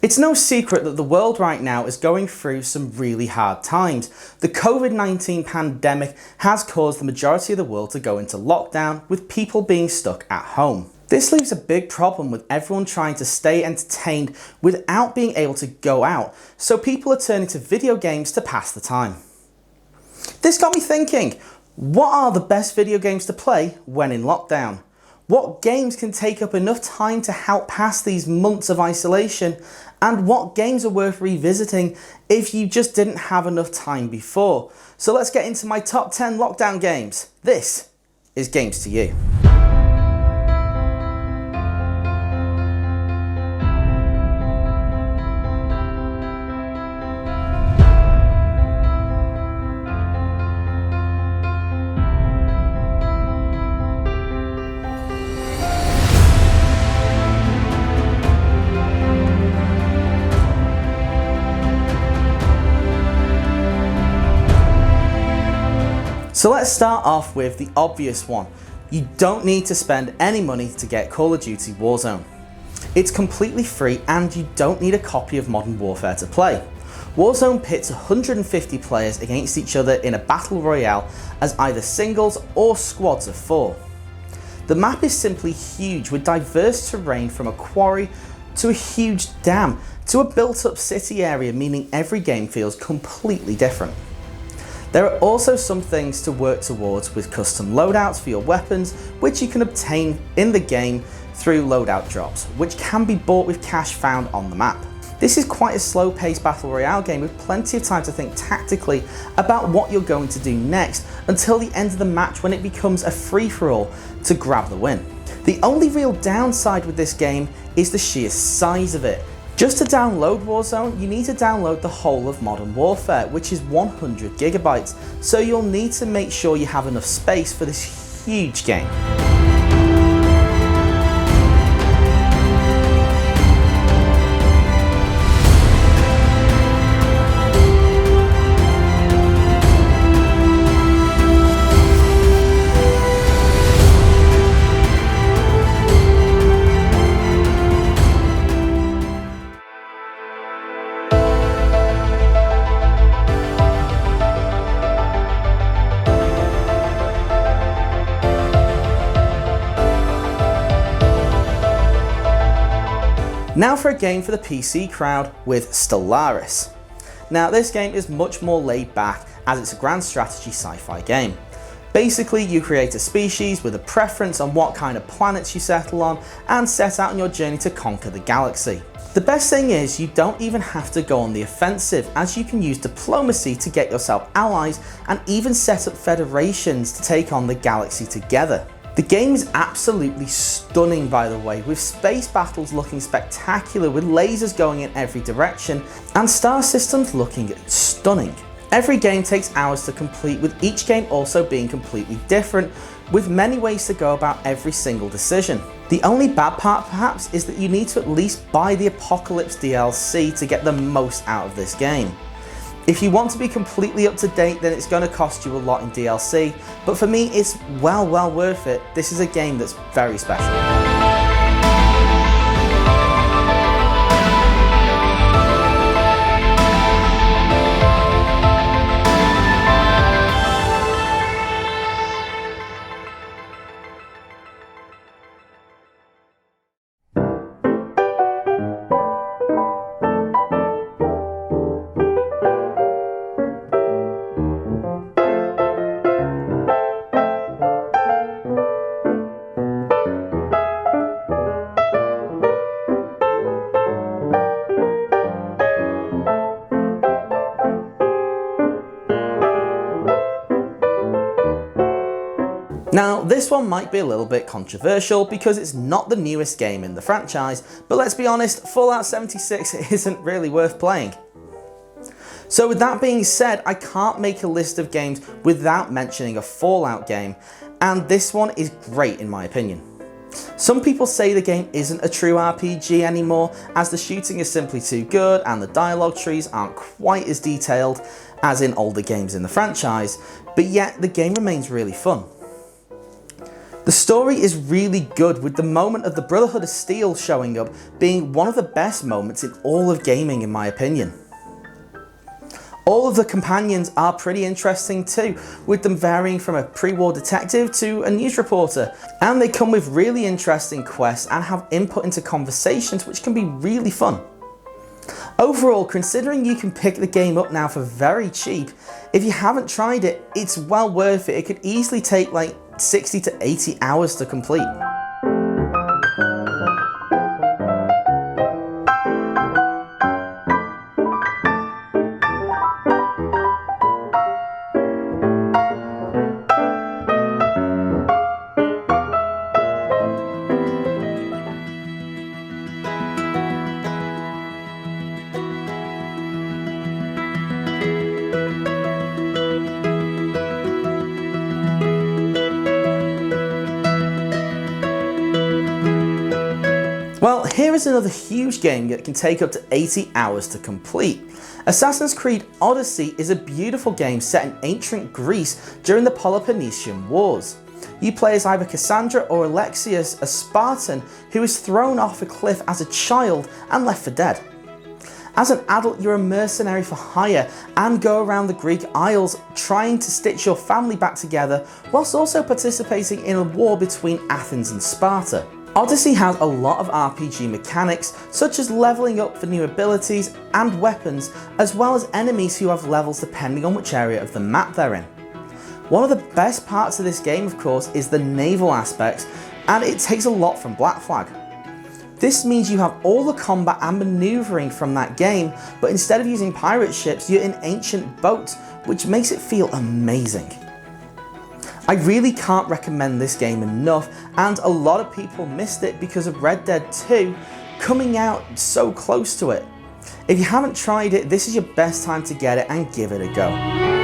It's no secret that the world right now is going through some really hard times. The COVID-19 pandemic has caused the majority of the world to go into lockdown, with people being stuck at home. This leaves a big problem with everyone trying to stay entertained without being able to go out, so people are turning to video games to pass the time. This got me thinking, what are the best video games to play when in lockdown? What games can take up enough time to help pass these months of isolation? And what games are worth revisiting if you just didn't have enough time before? So let's get into my top 10 lockdown games. This is Games to You. So let's start off with the obvious one. You don't need to spend any money to get Call of Duty Warzone. It's completely free and you don't need a copy of Modern Warfare to play. Warzone pits 150 players against each other in a battle royale as either singles or squads of 4. The map is simply huge, with diverse terrain from a quarry to a huge dam to a built-up city area, meaning every game feels completely different. There are also some things to work towards, with custom loadouts for your weapons, which you can obtain in the game through loadout drops, which can be bought with cash found on the map. This is quite a slow-paced battle royale game with plenty of time to think tactically about what you're going to do next until the end of the match, when it becomes a free-for-all to grab the win. The only real downside with this game is the sheer size of it. Just to download Warzone, you need to download the whole of Modern Warfare, which is 100 gigabytes, so you'll need to make sure you have enough space for this huge game. Now for a game for the PC crowd with Stellaris. Now this game is much more laid back, as it's a grand strategy sci-fi game. Basically, you create a species with a preference on what kind of planets you settle on and set out on your journey to conquer the galaxy. The best thing is you don't even have to go on the offensive, as you can use diplomacy to get yourself allies and even set up federations to take on the galaxy together. The game is absolutely stunning, by the way, with space battles looking spectacular, with lasers going in every direction and star systems looking stunning. Every game takes hours to complete, with each game also being completely different, with many ways to go about every single decision. The only bad part perhaps is that you need to at least buy the Apocalypse DLC to get the most out of this game. If you want to be completely up to date, then it's going to cost you a lot in DLC, but for me it's well worth it. This is a game that's very special. Now, this one might be a little bit controversial because it's not the newest game in the franchise, but let's be honest, Fallout 76 isn't really worth playing. So with that being said, I can't make a list of games without mentioning a Fallout game, and this one is great in my opinion. Some people say the game isn't a true RPG anymore, as the shooting is simply too good and the dialogue trees aren't quite as detailed as in older games in the franchise, but yet the game remains really fun. The story is really good, with the moment of the Brotherhood of Steel showing up being one of the best moments in all of gaming in my opinion. All of the companions are pretty interesting too, with them varying from a pre-war detective to a news reporter, and they come with really interesting quests and have input into conversations which can be really fun. Overall, considering you can pick the game up now for very cheap, if you haven't tried it, it's well worth it. It could easily take like 60 to 80 hours to complete. Well, here is another huge game that can take up to 80 hours to complete. Assassin's Creed Odyssey is a beautiful game set in ancient Greece during the Peloponnesian Wars. You play as either Cassandra or Alexius, a Spartan who is thrown off a cliff as a child and left for dead. As an adult, you're a mercenary for hire and go around the Greek Isles trying to stitch your family back together, whilst also participating in a war between Athens and Sparta. Odyssey has a lot of RPG mechanics, such as leveling up for new abilities and weapons, as well as enemies who have levels depending on which area of the map they're in. One of the best parts of this game, of course, is the naval aspects, and it takes a lot from Black Flag. This means you have all the combat and maneuvering from that game, but instead of using pirate ships, you're in ancient boats, which makes it feel amazing. I really can't recommend this game enough, and a lot of people missed it because of Red Dead 2 coming out so close to it. If you haven't tried it, this is your best time to get it and give it a go.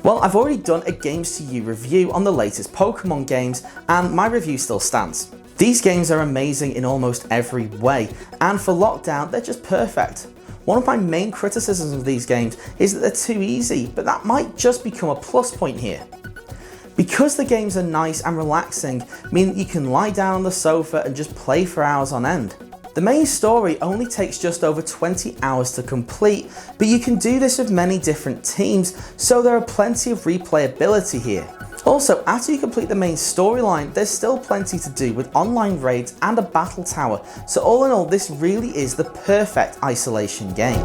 Well, I've already done a Games to You review on the latest Pokemon games, and my review still stands. These games are amazing in almost every way, and for lockdown, they're just perfect. One of my main criticisms of these games is that they're too easy, but that might just become a plus point here. Because the games are nice and relaxing, mean that you can lie down on the sofa and just play for hours on end. The main story only takes just over 20 hours to complete, but you can do this with many different teams, so there are plenty of replayability here. Also, after you complete the main storyline, there's still plenty to do with online raids and a battle tower, so all in all, this really is the perfect isolation game.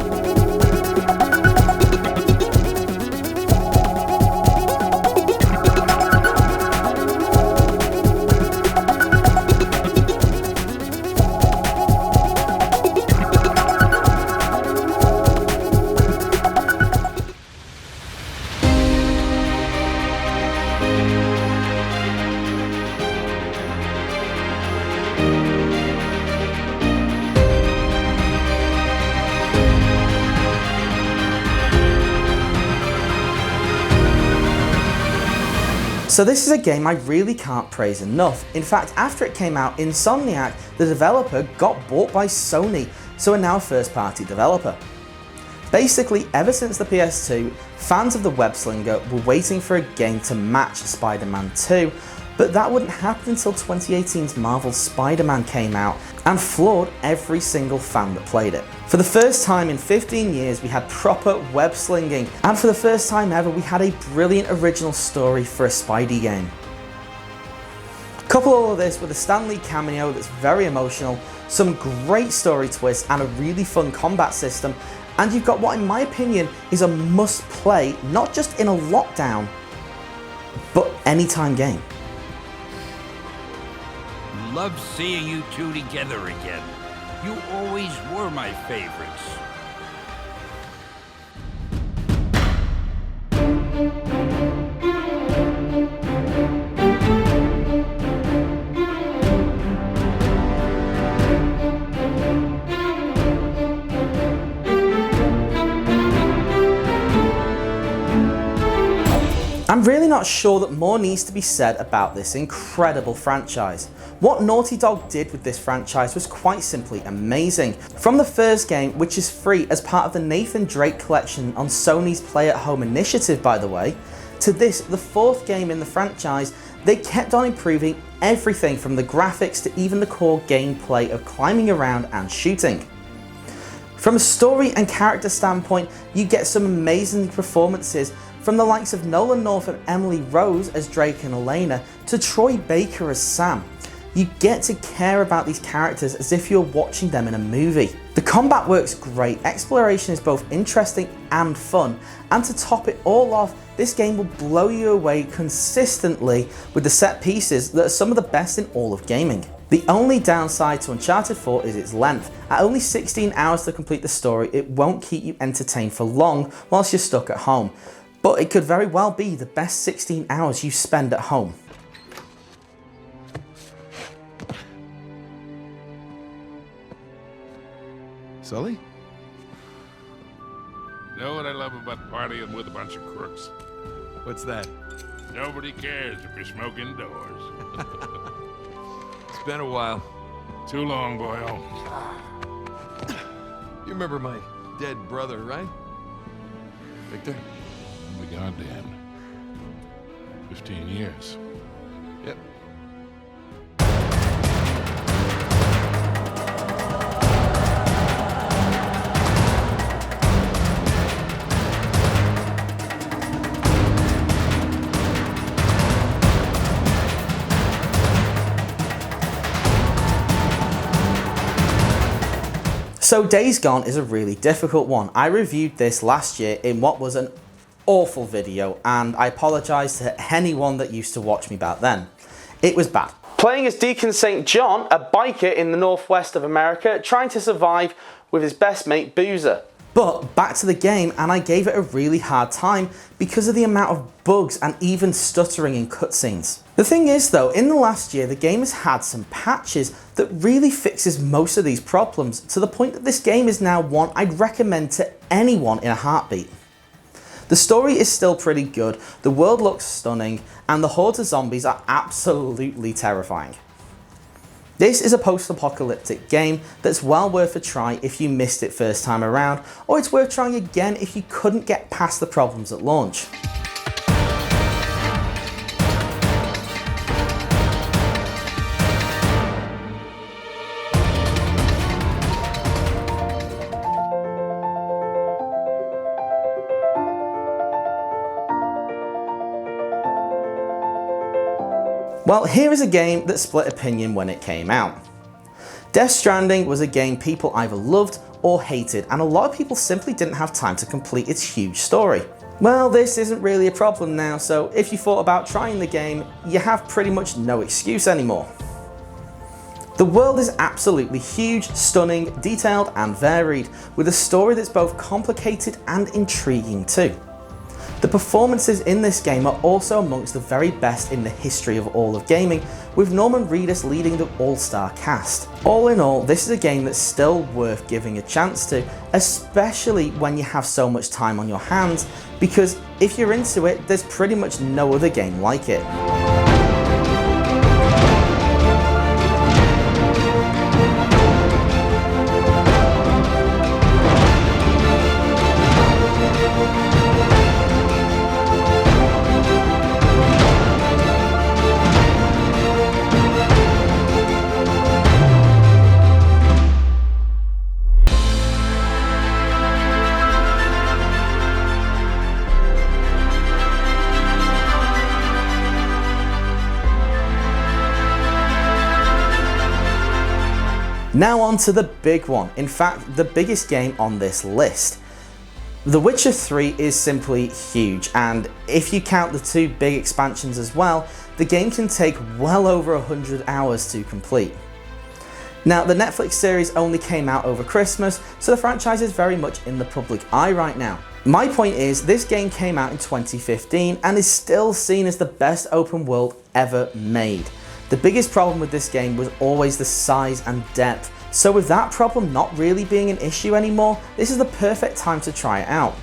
So this is a game I really can't praise enough. In fact, after it came out, Insomniac, the developer, got bought by Sony, so are now a first-party developer. Basically, ever since the PS2, fans of the web-slinger were waiting for a game to match SpiderMan 2, but that wouldn't happen until 2018's Marvel's Spider-Man came out and floored every single fan that played it. For the first time in 15 years, we had proper web slinging, and for the first time ever, we had a brilliant original story for a Spidey game. Couple all of this with a Stan Lee cameo that's very emotional, some great story twists, and a really fun combat system, and you've got what in my opinion is a must play, not just in a lockdown, but anytime game. Love seeing you two together again. You always were my favorites. I'm really not sure that more needs to be said about this incredible franchise. What Naughty Dog did with this franchise was quite simply amazing. From the first game, which is free as part of the Nathan Drake collection on Sony's Play at Home initiative by the way, to this, the fourth game in the franchise, they kept on improving everything from the graphics to even the core gameplay of climbing around and shooting. From a story and character standpoint, you get some amazing performances from the likes of Nolan North and Emily Rose as Drake and Elena to Troy Baker as Sam. You get to care about these characters as if you're watching them in a movie. The combat works great, exploration is both interesting and fun, and to top it all off, this game will blow you away consistently with the set pieces that are some of the best in all of gaming. The only downside to Uncharted 4 is its length. At only 16 hours to complete the story, it won't keep you entertained for long whilst you're stuck at home. But it could very well be the best 16 hours you spend at home. Sully? Know what I love about partying with a bunch of crooks? What's that? Nobody cares if you smoke indoors. It's been a while. Too long, boyo. You remember my dead brother, right? Victor? I'll be goddamned. 15 years. Yep. So Days Gone is a really difficult one. I reviewed this last year in what was an awful video, and I apologise to anyone that used to watch me back then. It was bad. Playing as Deacon St. John, a biker in the northwest of America, trying to survive with his best mate Boozer. But back to the game, and I gave it a really hard time because of the amount of bugs and even stuttering in cutscenes. The thing is though, in the last year the game has had some patches that really fixes most of these problems, to the point that this game is now one I'd recommend to anyone in a heartbeat. The story is still pretty good, the world looks stunning, and the hordes of zombies are absolutely terrifying. This is a post-apocalyptic game that's well worth a try if you missed it first time around, or it's worth trying again if you couldn't get past the problems at launch. Well, here is a game that split opinion when it came out. Death Stranding was a game people either loved or hated, and a lot of people simply didn't have time to complete its huge story. Well, this isn't really a problem now, so if you thought about trying the game, you have pretty much no excuse anymore. The world is absolutely huge, stunning, detailed and varied, with a story that's both complicated and intriguing too. The performances in this game are also amongst the very best in the history of all of gaming, with Norman Reedus leading the all-star cast. All in all, this is a game that's still worth giving a chance to, especially when you have so much time on your hands, because if you're into it, there's pretty much no other game like it. Now on to the big one, in fact the biggest game on this list. The Witcher 3 is simply huge, and if you count the 2 big expansions as well, the game can take well over 100 hours to complete. Now, the Netflix series only came out over Christmas, so the franchise is very much in the public eye right now. My point is, this game came out in 2015 and is still seen as the best open world ever made. The biggest problem with this game was always the size and depth, so with that problem not really being an issue anymore, this is the perfect time to try it out.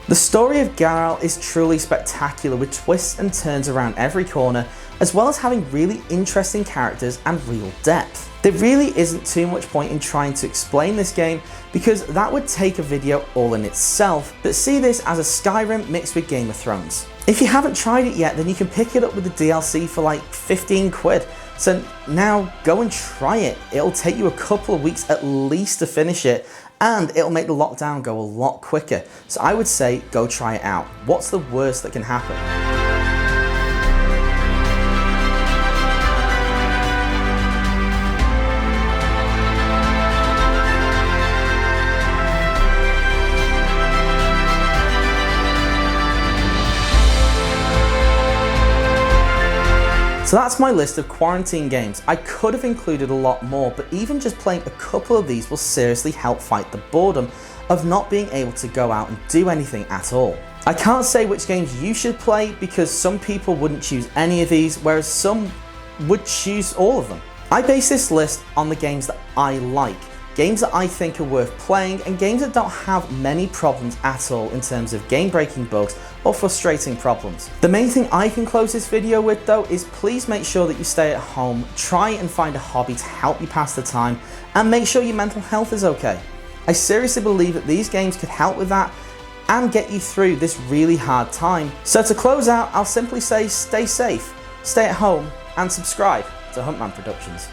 The story of Geralt is truly spectacular, with twists and turns around every corner, as well as having really interesting characters and real depth. There really isn't too much point in trying to explain this game, because that would take a video all in itself, but see this as a Skyrim mixed with Game of Thrones. If you haven't tried it yet, then you can pick it up with the DLC for like 15 quid. So now go and try it. It'll take you a couple of weeks at least to finish it, and it'll make the lockdown go a lot quicker. So I would say go try it out. What's the worst that can happen? So that's my list of quarantine games. I could have included a lot more, but even just playing a couple of these will seriously help fight the boredom of not being able to go out and do anything at all. I can't say which games you should play, because some people wouldn't choose any of these, whereas some would choose all of them. I base this list on the games that I like, games that I think are worth playing, and games that don't have many problems at all in terms of game-breaking bugs or frustrating problems. The main thing I can close this video with though is please make sure that you stay at home, try and find a hobby to help you pass the time, and make sure your mental health is okay. I seriously believe that these games could help with that and get you through this really hard time. So to close out, I'll simply say stay safe, stay at home, and subscribe to Huntman Productions.